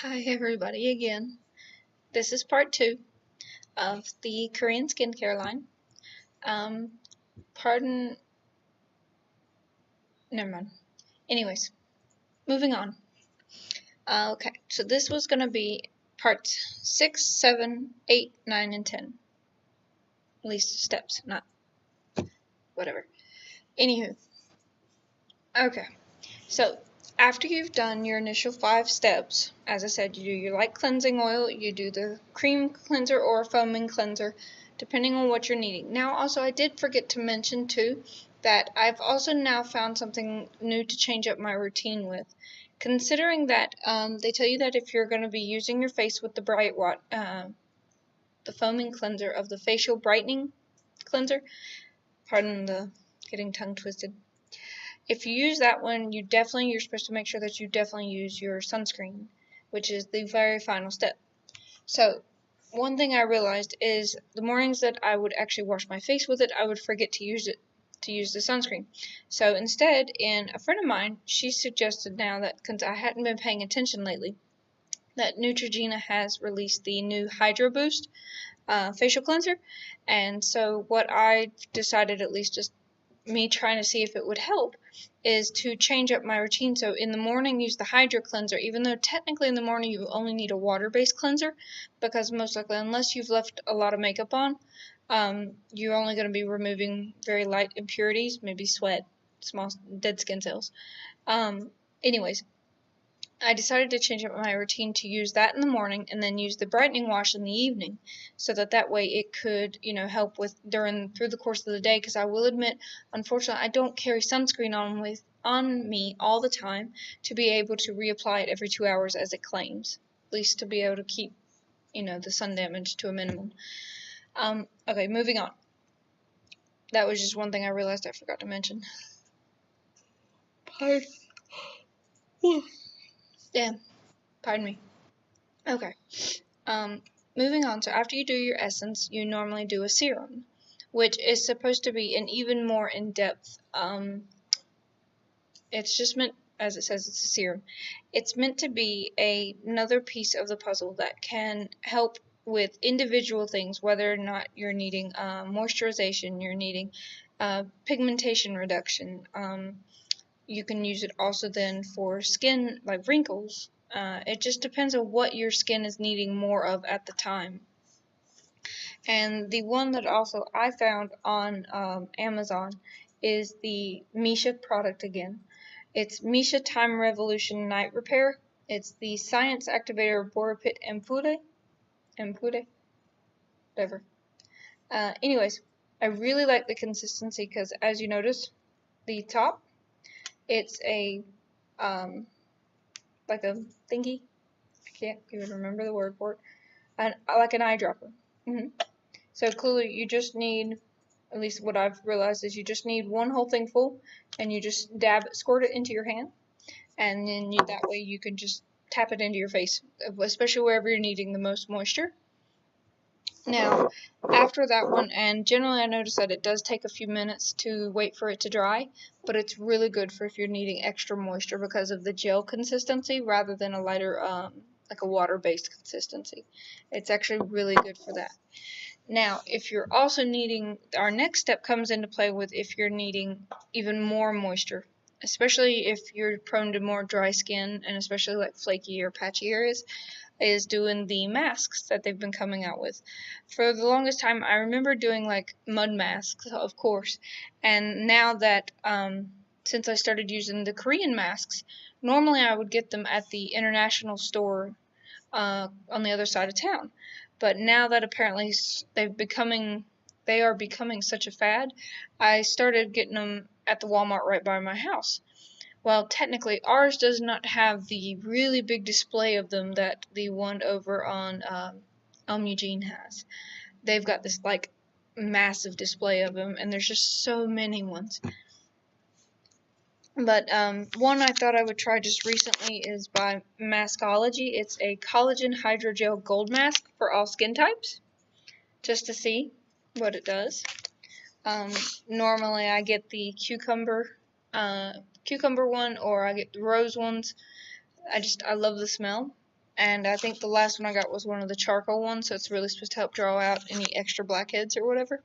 Hi everybody again. This is part 2 of the Korean skincare line. Pardon, never mind. Anyways, moving on. Okay, so this was going to be parts 6, 7, 8, 9, and 10. At least steps, not whatever. Anywho, okay, so after you've done your initial 5 steps, as I said, you do your light cleansing oil, you do the cream cleanser or foaming cleanser, depending on what you're needing. Now, also, I did forget to mention, too, that I've also now found something new to change up my routine with. Considering that they tell you that if you're going to be using your face with the foaming cleanser of the facial brightening cleanser, pardon the getting tongue twisted, if you use that one, you're supposed to make sure that you definitely use your sunscreen, which is the very final step. So, one thing I realized is the mornings that I would actually wash my face with it, I would forget to use the sunscreen. So instead, a friend of mine, she suggested now that, because I hadn't been paying attention lately, that Neutrogena has released the new Hydro Boost facial cleanser. And so what I decided, at least just me trying to see if it would help, is to change up my routine. So in the morning, use the Hydro Cleanser, even though technically in the morning you only need a water-based cleanser, because most likely, unless you've left a lot of makeup on, you're only going to be removing very light impurities, maybe sweat, small dead skin cells. Anyways, I decided to change up my routine to use that in the morning and then use the brightening wash in the evening, so that way it could, help with through the course of the day. Because I will admit, unfortunately, I don't carry sunscreen on me all the time to be able to reapply it every 2 hours as it claims, at least to be able to keep, the sun damage to a minimum. Okay, moving on. That was just one thing I realized I forgot to mention. Pardon me. Okay. Moving on, so after you do your essence, you normally do a serum, which is supposed to be an even more in-depth, it's just meant, as it says, it's a serum. It's meant to be another piece of the puzzle that can help with individual things, whether or not you're needing moisturization, you're needing pigmentation reduction. You can use it also then for skin, like wrinkles. It just depends on what your skin is needing more of at the time. And the one that also I found on Amazon is the Misha product again. It's Misha Time Revolution Night Repair. It's the Science Activator Borapit Empure, whatever. Anyways, I really like the consistency because, as you notice, the top, it's a like a thingy. I can't even remember the word for it. Like an eyedropper. So clearly, you just need, at least what I've realized is, you just need one whole thing full, and you just squirt it into your hand, and then that way you can just tap it into your face, especially wherever you're needing the most moisture. Now, after that one, and generally I notice that it does take a few minutes to wait for it to dry, but it's really good for if you're needing extra moisture because of the gel consistency rather than a lighter, like a water-based consistency. It's actually really good for that. Now, if you're also needing, our next step comes into play with if you're needing even more moisture, especially if you're prone to more dry skin and especially like flaky or patchy areas, is doing the masks that they've been coming out with. For the longest time, I remember doing like mud masks, of course, and now that, since I started using the Korean masks, normally I would get them at the international store on the other side of town. But now that apparently they are becoming such a fad, I started getting them at the Walmart right by my house. Well, technically, ours does not have the really big display of them that the one over on Elm Eugene has. They've got this, like, massive display of them, and there's just so many ones. But one I thought I would try just recently is by Maskology. It's a collagen hydrogel gold mask for all skin types, just to see what it does. Normally I get the cucumber one, or I get the rose ones. I love the smell, and I think the last one I got was one of the charcoal ones, so it's really supposed to help draw out any extra blackheads or whatever.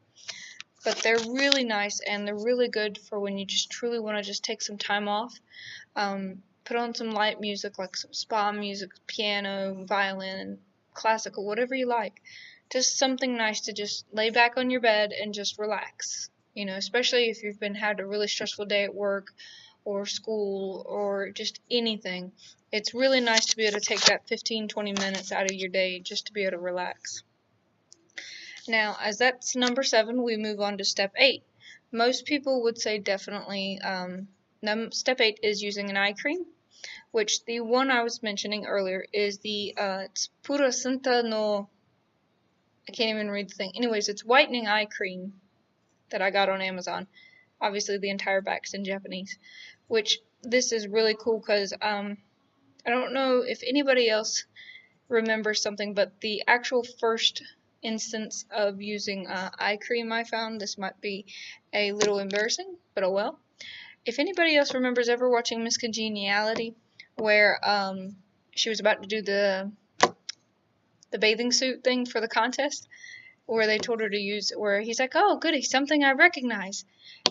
But they're really nice, and they're really good for when you just truly want to just take some time off. Put on some light music, like some spa music, piano, violin, classical, whatever you like. Just something nice to just lay back on your bed and just relax. You know, especially if you've had a really stressful day at work or school or just anything. It's really nice to be able to take that 15-20 minutes out of your day just to be able to relax. Now, as that's number 7, we move on to step 8. Most people would say definitely step 8 is using an eye cream, which the one I was mentioning earlier is the it's Purasanta no, I can't even read the thing. Anyways, it's whitening eye cream that I got on Amazon. Obviously, the entire back's in Japanese, which this is really cool because I don't know if anybody else remembers something, but the actual first instance of using eye cream I found, this might be a little embarrassing, but oh well. If anybody else remembers ever watching Miss Congeniality, where she was about to do the bathing suit thing for the contest, where they told her to use, where he's like, oh goody, something I recognize,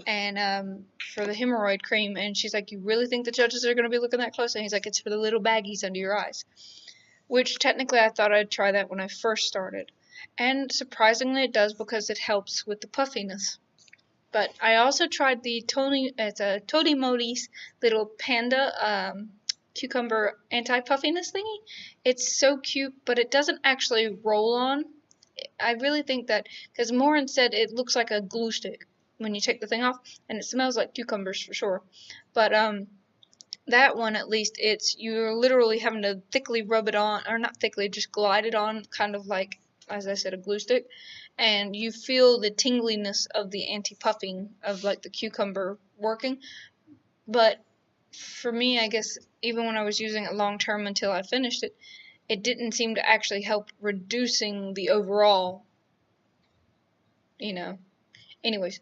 and for the hemorrhoid cream, and she's like, you really think the judges are going to be looking that close? And he's like, it's for the little baggies under your eyes. Which technically I thought I'd try that when I first started. And surprisingly it does, because it helps with the puffiness. But I also tried the Todi Modi's little panda cucumber anti-puffiness thingy. It's so cute, but it doesn't actually roll on. I really think that, because Morin said it looks like a glue stick when you take the thing off, and it smells like cucumbers for sure. But that one, at least, you're literally having to thickly rub it on, or not thickly, just glide it on, kind of like, as I said, a glue stick, and you feel the tingliness of the anti-puffing of like the cucumber working. But for me, I guess, even when I was using it long term until I finished it, it didn't seem to actually help reducing the overall, you know. Anyways,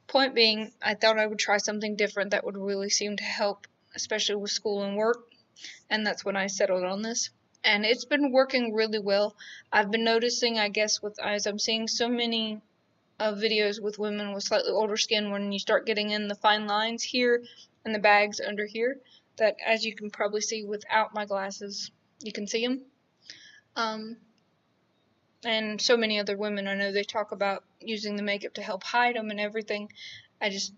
point being, I thought I would try something different that would really seem to help, especially with school and work, and that's when I settled on this. And it's been working really well. I've been noticing, I guess, as I'm seeing so many videos with women with slightly older skin, when you start getting in the fine lines here and the bags under here, that, as you can probably see without my glasses, you can see them. And so many other women, I know they talk about using the makeup to help hide them and everything. I just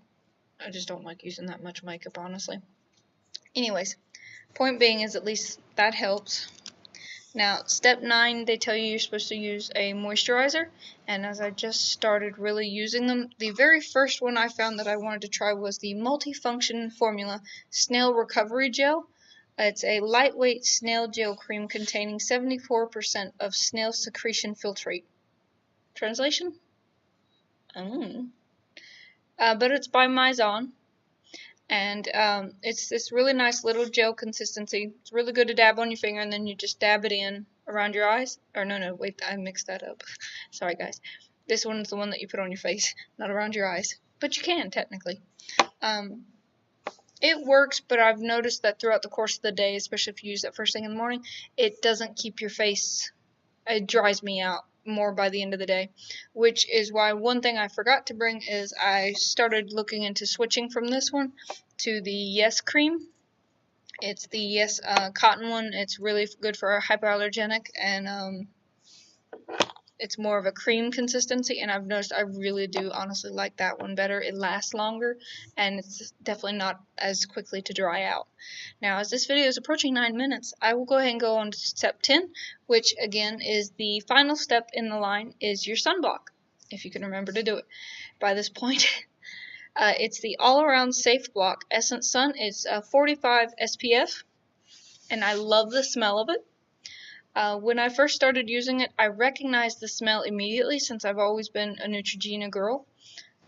don't like using that much makeup, honestly. Anyways, point being is, at least that helps. Now, step 9, they tell you you're supposed to use a moisturizer, and as I just started really using them, the very first one I found that I wanted to try was the Multifunction Formula Snail Recovery Gel. It's a lightweight snail gel cream containing 74% of snail secretion filtrate. Translation? But it's by Maison. And it's this really nice little gel consistency. It's really good to dab on your finger, and then you just dab it in around your eyes. Or no, wait, I mixed that up. Sorry, guys. This one's the one that you put on your face, not around your eyes. But you can, technically. It works, but I've noticed that throughout the course of the day, especially if you use that first thing in the morning, it doesn't keep your face. It dries me out more by the end of the day, which is why one thing I forgot to bring is I started looking into switching from this one to the Yes cream. It's the Yes cotton one. It's really good for hypoallergenic, and it's more of a cream consistency, and I've noticed I really do honestly like that one better. It lasts longer, and it's definitely not as quickly to dry out. Now, as this video is approaching 9 minutes, I will go ahead and go on to step 10, which again is the final step in the line, is your sunblock, if you can remember to do it by this point. It's the all-around safe block Essence Sun. It's 45 SPF, and I love the smell of it. When I first started using it, I recognized the smell immediately, since I've always been a Neutrogena girl,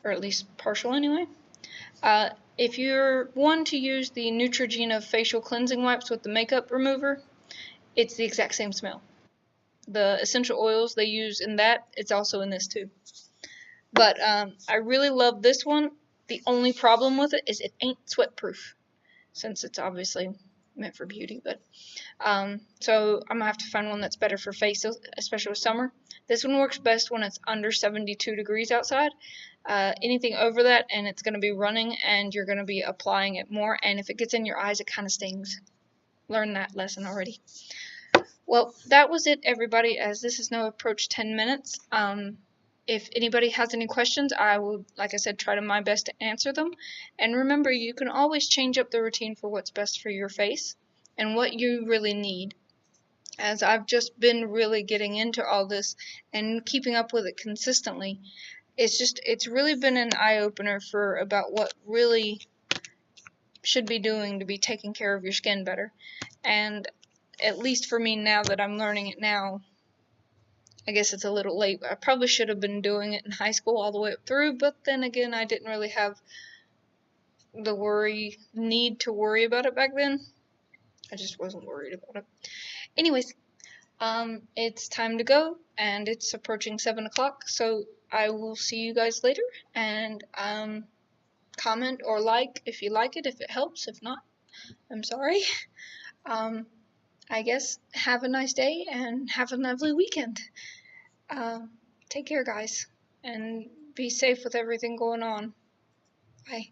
or at least partial anyway. If you're one to use the Neutrogena facial cleansing wipes with the makeup remover, it's the exact same smell. The essential oils they use in that, it's also in this too. But I really love this one. The only problem with it is it ain't sweat proof, since it's obviously meant for beauty, but so I'm gonna have to find one that's better for face, especially with summer. This one works best when it's under 72 degrees outside. Anything over that, and it's gonna be running, and you're gonna be applying it more. And if it gets in your eyes, it kind of stings. Learned that lesson already. Well, that was it, everybody, as this is now approached 10 minutes. If anybody has any questions, I will, like I said, try to my best to answer them. And remember, you can always change up the routine for what's best for your face and what you really need. As I've just been really getting into all this and keeping up with it consistently, it's really been an eye-opener for about what really should be doing to be taking care of your skin better. And at least for me, now that I'm learning it now, I guess it's a little late. I probably should have been doing it in high school all the way up through, but then again, I didn't really have the need to worry about it back then. I just wasn't worried about it. Anyways, it's time to go, and it's approaching 7 o'clock, so I will see you guys later, and comment or like if you like it, if it helps. If not, I'm sorry. I guess have a nice day and have a lovely weekend. Take care, guys, and be safe with everything going on. Bye.